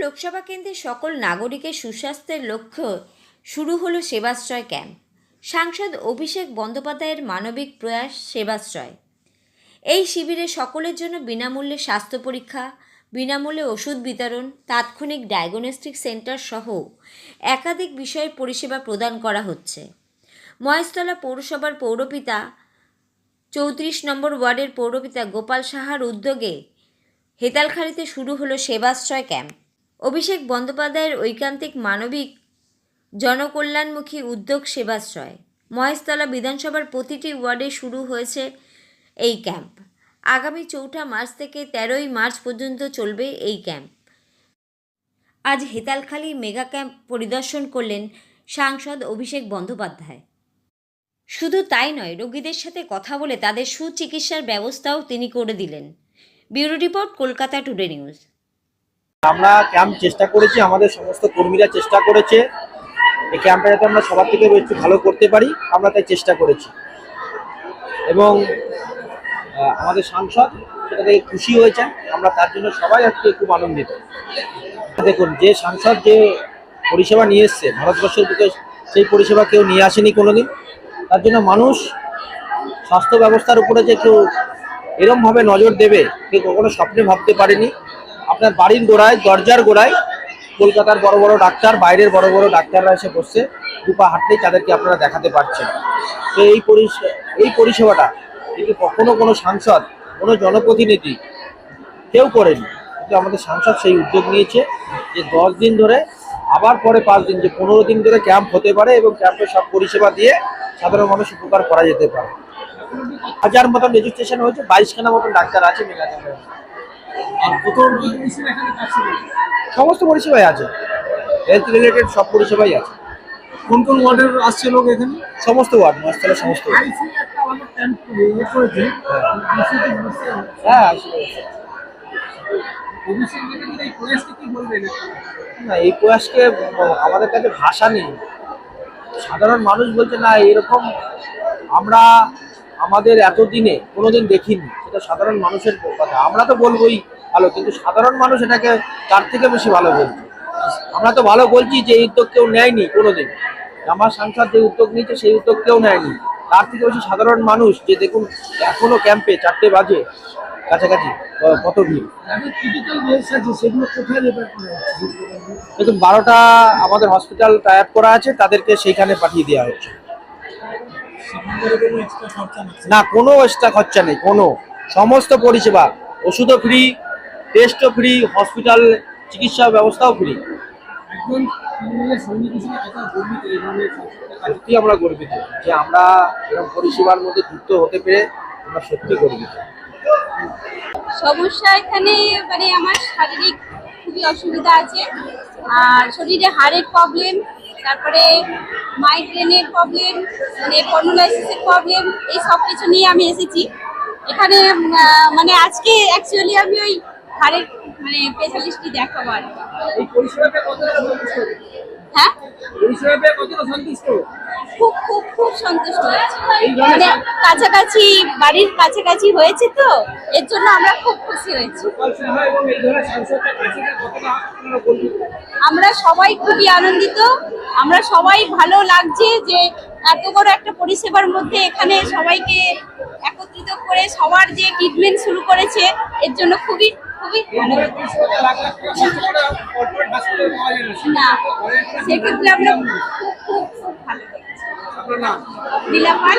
লোকসভা কেন্দ্রের সকল নাগরিকের সুস্বাস্থ্যের লক্ষ্যে শুরু হলো সেবাশ্রয় ক্যাম্প। সাংসদ অভিষেক বন্দ্যোপাধ্যায়ের মানবিক প্রয়াস সেবাশ্রয়। এই শিবিরে সকলের জন্য বিনামূল্যে স্বাস্থ্য পরীক্ষা, বিনামূল্যে ওষুধ বিতরণ, তাৎক্ষণিক ডায়াগনস্টিক সেন্টার সহ একাধিক বিষয়ের পরিষেবা প্রদান করা হচ্ছে। মহেশতলা পৌরসভার পৌরপিতা 34 নম্বর ওয়ার্ডের পৌরপিতা গোপাল সাহার উদ্যোগে হেতালখালীতে শুরু হলো সেবাশ্রয় ক্যাম্প। অভিষেক বন্দ্যোপাধ্যায়ের ঐকান্তিক মানবিক জনকল্যাণমুখী উদ্যোগ সেবাশ্রয়। মহেশতলা বিধানসভার প্রতিটি ওয়ার্ডে শুরু হয়েছে এই ক্যাম্প। আগামী 4 মার্চ থেকে 13 মার্চ পর্যন্ত চলবে এই ক্যাম্প। আজ হেতালখালী মেগা ক্যাম্প পরিদর্শন করলেন সাংসদ অভিষেক বন্দ্যোপাধ্যায়। শুধু তাই নয়, রোগীদের সাথে কথা বলে তাদের সুচিকিৎসার ব্যবস্থাও তিনি করে দিলেন। Bureau report, Kolkata today news. আমরা ক্যাম্প চেষ্টা করেছি, আমাদের সমস্ত কর্মীরা চেষ্টা করেছে এই ক্যাম্পে যাতে আমরা সবার থেকে একটু ভালো করতে পারি, আমরা তাই চেষ্টা করেছি এবং আমাদের সাংসদ সেটা থেকে খুশি হয়েছেন। আমরা তার জন্য সবাই আজকে খুব আনন্দিত। দেখুন, যে সাংসদ যে পরিষেবা নিয়ে এসছে ভারতবর্ষের বুকে, সেই পরিষেবা কেউ নিয়ে আসেনি কোনোদিন। তার জন্য মানুষ স্বাস্থ্য ব্যবস্থার উপরে যে কেউ এরমভাবে নজর দেবে কেউ কখনো স্বপ্নে ভাবতে পারেনি। আপনার বাড়ির গোড়ায়, দরজার গোড়ায় কলকাতার বড় বড় ডাক্তার, বাইরের বড় বড় ডাক্তাররা এসে বসছে, দুপা হাঁটলেই তাদেরকে আপনারা দেখাতে পারছেন। তো এই পরিষেবাটা কিন্তু কখনো কোনো সাংসদ, কোনো জনপ্রতিনিধি কেউ করেনি। কিন্তু আমাদের সাংসদ সেই উদ্যোগ নিয়েছে যে 10 দিন ধরে, আবার পরে 5 দিন, যে 15 দিন ধরে ক্যাম্প হতে পারে এবং ক্যাম্পে সব পরিষেবা দিয়ে সাধারণ মানুষ উপকার করা যেতে পারে। 1000 মতন রেজিস্ট্রেশন হয়েছে, 22খানা মতন ডাক্তার আছে মেগা ক্যাম্পে। সমস্ত পরিষেবাই আছে, হেলথ রিলেটেড সব পরিষেবাই আছে। কোন কোন ওয়ার্ডের আসছে লোক এখানে? সমস্ত ওয়ার্ড, মহেশতলা সমস্ত ওয়ার্ড। হ্যাঁ, না, এই প্রয়াসকে আমাদের কাছে ভাষা নেই। সাধারণ মানুষ বলছে না, এরকম আমরা আমাদের এতদিনে কোনোদিন দেখিনি। সেটা সাধারণ মানুষের কথা। আমরা তো বলবোই ভালো, কিন্তু সাধারণ মানুষ এটাকে তার থেকে বেশি ভালো বলছে। আমরা তো ভালো বলছি যে এই উদ্যোগ কেউ নেয়নি কোনোদিন। আমার সাংসদ যে উদ্যোগ নিয়েছে সেই উদ্যোগ কেউ নেয়নি। তার থেকে বেশি সাধারণ মানুষ, যে দেখুন এখনো ক্যাম্পে 4টে বাজে কাছাকাছি কত ভিড়। দেখুন, 12টা আমাদের হসপিটাল টাই আপ করা আছে, তাদেরকে সেইখানে পাঠিয়ে দেওয়া হচ্ছে। না, কোনো এক্সট্রা খরচা নেই, কোনো। সমস্ত পরিষেবা, ওষুধও ফ্রি, টেস্টও ফ্রি, হসপিটাল চিকিৎসা ব্যবস্থাও ফ্রি। সত্যি আমরা গর্বিত যে আমরা এরকম পরিষেবার মধ্যে যুক্ত হতে পেরে আমরা সত্যি গর্বিত। সমস্যা এখানে মানে আমার শারীরিক খুবই অসুবিধা আছে, আর শরীরে হাড়ের প্রবলেম, তারপরে মাইগ্রেনের প্রবলেম, মানে পন্ডোলাইসিসের প্রবলেম, এই সব কিছু নিয়ে আমি এসেছি এখানে। মানে আজকে অ্যাকচুয়ালি আমি ওই হাড়ের মানে স্পেশালিস্টই দেখাবো আর কি। হ্যাঁ, খুব খুব খুব সন্তুষ্ট হয়েছি। মানে কাছাকাছি, বাড়ির কাছাকাছি হয়েছে তো, এর জন্য আমরা খুব খুশি হয়েছি। আমরা সবাই খুবই আনন্দিত, আমরা সবাই ভালো লাগছে যে এত বড় একটা পরিষেবার মধ্যে এখানে সবাইকে একত্রিত করে সবার যে ট্রিটমেন্ট শুরু করেছে, এর জন্য খুবই খুবই ভালো। না, সেক্ষেত্রে আমরা খুব খুব খুব ভালো লেগেছে। লীলা পাল।